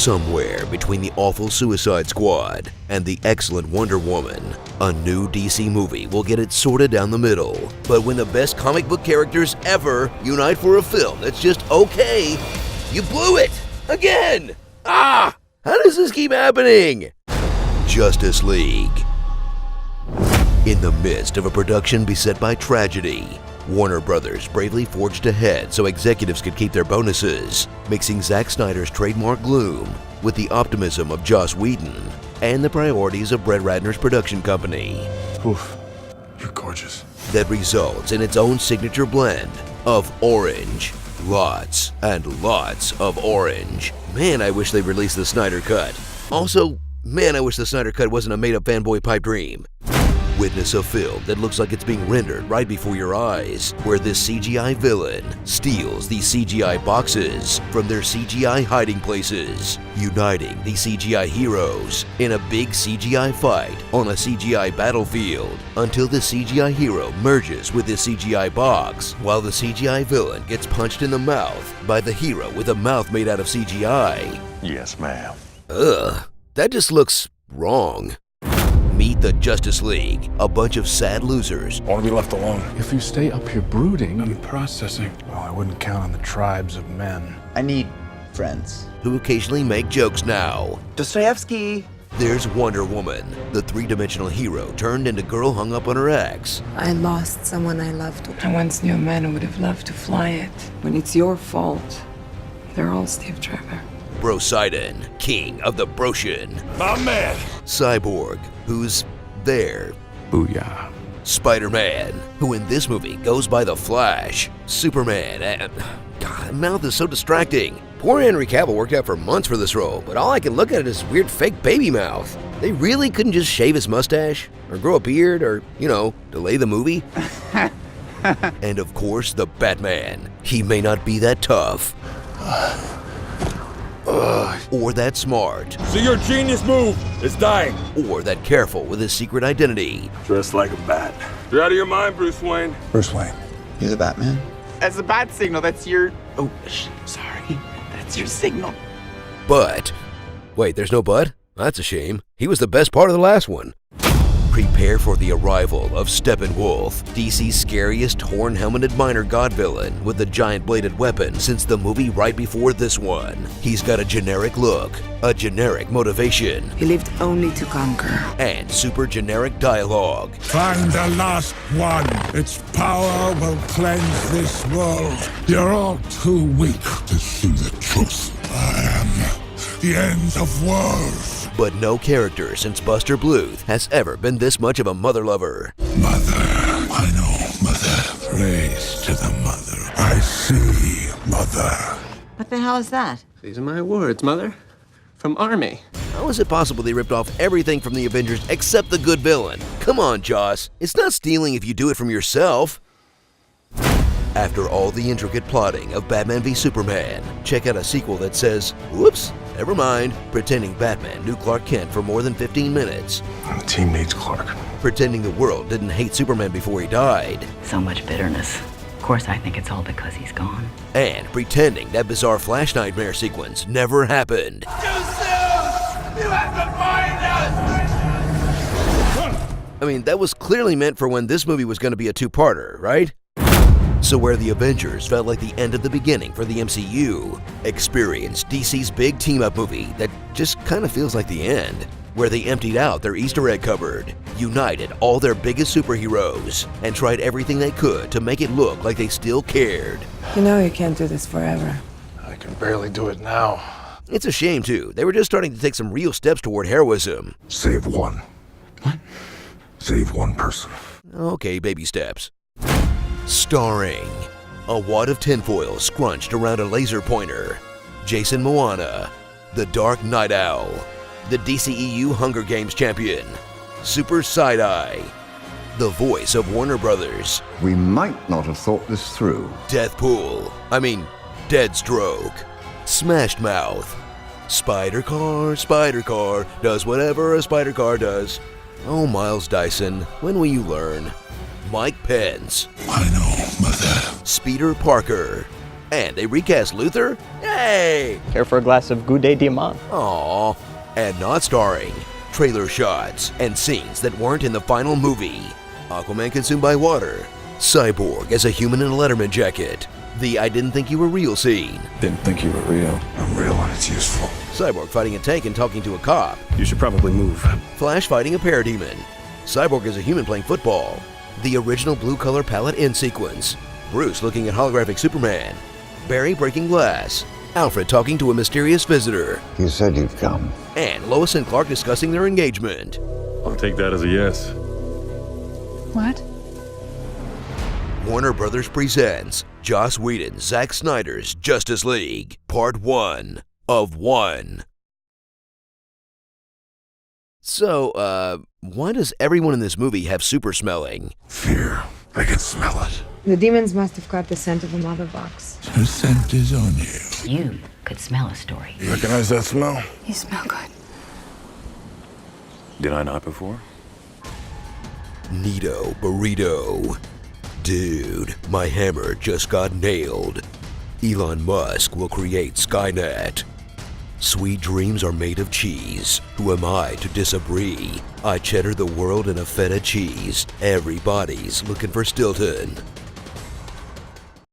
Somewhere between the awful Suicide Squad and the excellent Wonder Woman, a new DC movie will get it sorted down the middle. But when the best comic book characters ever unite for a film that's just okay, you blew it! Again! Ah! How does this keep happening? Justice League. In the midst of a production beset by tragedy, Warner Brothers bravely forged ahead so executives could keep their bonuses, mixing Zack Snyder's trademark gloom with the optimism of Joss Whedon and the priorities of Brett Ratner's production company. Oof, you're gorgeous. That results in its own signature blend of orange. Lots and lots of orange. Man, I wish they released the Snyder Cut. Also, man, I wish the Snyder Cut wasn't a made-up fanboy pipe dream. Witness a film that looks like it's being rendered right before your eyes, where this CGI villain steals these CGI boxes from their CGI hiding places, uniting the CGI heroes in a big CGI fight on a CGI battlefield until the CGI hero merges with the CGI box, while the CGI villain gets punched in the mouth by the hero with a mouth made out of CGI. Yes, ma'am. Ugh, that just looks wrong. Meet the Justice League, a bunch of sad losers. I want to be left alone. If you stay up here brooding, I'm processing. Well, I wouldn't count on the tribes of men. I need friends. Who occasionally make jokes now. Dostoevsky. There's Wonder Woman, the three-dimensional hero turned into girl hung up on her ex. I lost someone I loved. I once knew a man who would have loved to fly it. When it's your fault, they're all Steve Trevor. Poseidon, king of the Broshan. My man. Cyborg, who's there. booyah. Spider-Man, who in this movie goes by the Flash. Superman, God, mouth is so distracting. Poor Henry Cavill worked out for months for this role, but all I can look at is weird fake baby mouth. They really couldn't just shave his mustache, or grow a beard, or, delay the movie? And of course, the Batman. He may not be that tough. Or that smart. So your genius move is dying. Or that careful with his secret identity. Dressed like a bat. You're out of your mind, Bruce Wayne. Bruce Wayne. You're the Batman? As a bat signal, that's your... Oh, sorry. That's your signal. But... Wait, there's no but? That's a shame. He was the best part of the last one. Prepare for the arrival of Steppenwolf, DC's scariest horn-helmeted minor god villain with a giant-bladed weapon since the movie right before this one. He's got a generic look, a generic motivation, He lived only to conquer. and super generic dialogue. Find the last one. Its power will cleanse this world. You're all too weak to see the truth. I am the end of worlds. But no character since Buster Bluth has ever been this much of a mother lover. Mother, I know, mother. Praise to the mother. I see, mother. What the hell is that? These are my words, Mother. From Army. How is it possible they ripped off everything from the Avengers except the good villain? Come on, Joss. It's not stealing if you do it from yourself. After all the intricate plotting of Batman v Superman, check out a sequel that says, whoops, never mind, pretending Batman knew Clark Kent for more than 15 minutes. The team needs Clark. Pretending the world didn't hate Superman before he died. So much bitterness. Of course, I think it's all because he's gone. And pretending that bizarre Flash Nightmare sequence never happened. Too soon! You have to find us! I mean, that was clearly meant for when this movie was going to be a two-parter, right? So where the Avengers felt like the end of the beginning for the MCU, experience DC's big team-up movie that just kind of feels like the end, where they emptied out their Easter egg cupboard, united all their biggest superheroes, and tried everything they could to make it look like they still cared. You know you can't do this forever. I can barely do it now. It's a shame, too. They were just starting to take some real steps toward heroism. Save one. What? Save one person. Okay, baby steps. Starring a wad of tinfoil scrunched around a laser pointer, Jason Momoa, the Dark Night Owl, the DCEU Hunger Games champion, Super Side-Eye, the voice of Warner Brothers, We might not have thought this through. Deathstroke, Smashed Mouth, Spider Car, does whatever a spider car does. Oh, Miles Dyson, when will you learn? Mike Pence, I know, mother. Speeder Parker, And they recast Luther? Yay! Care for a glass of Goudet Diamant? Aww. And not starring. Trailer shots and scenes that weren't in the final movie. Aquaman consumed by water. Cyborg as a human in a Letterman jacket. The I didn't think you were real scene. Didn't think you were real. I'm real when it's useful. Cyborg fighting a tank and talking to a cop. You should probably move. Flash fighting a parademon. Cyborg as a human playing football. The original blue color palette end sequence. Bruce looking at holographic Superman. Barry breaking glass. Alfred talking to a mysterious visitor. You said you'd come. And Lois and Clark discussing their engagement. I'll take that as a yes. What? Warner Brothers presents Joss Whedon's Zack Snyder's Justice League, Part 1 of 1. So, why does everyone in this movie have super smelling? Fear. I can smell it. The demons must have caught the scent of the mother box. The scent is on you. You could smell a story. You recognize that smell? You smell good. Did I not before? Neato Burrito. Dude, my hammer just got nailed. Elon Musk will create Skynet. Sweet dreams are made of cheese. Who am I to disagree? I cheddar the world in a feta cheese. Everybody's looking for Stilton.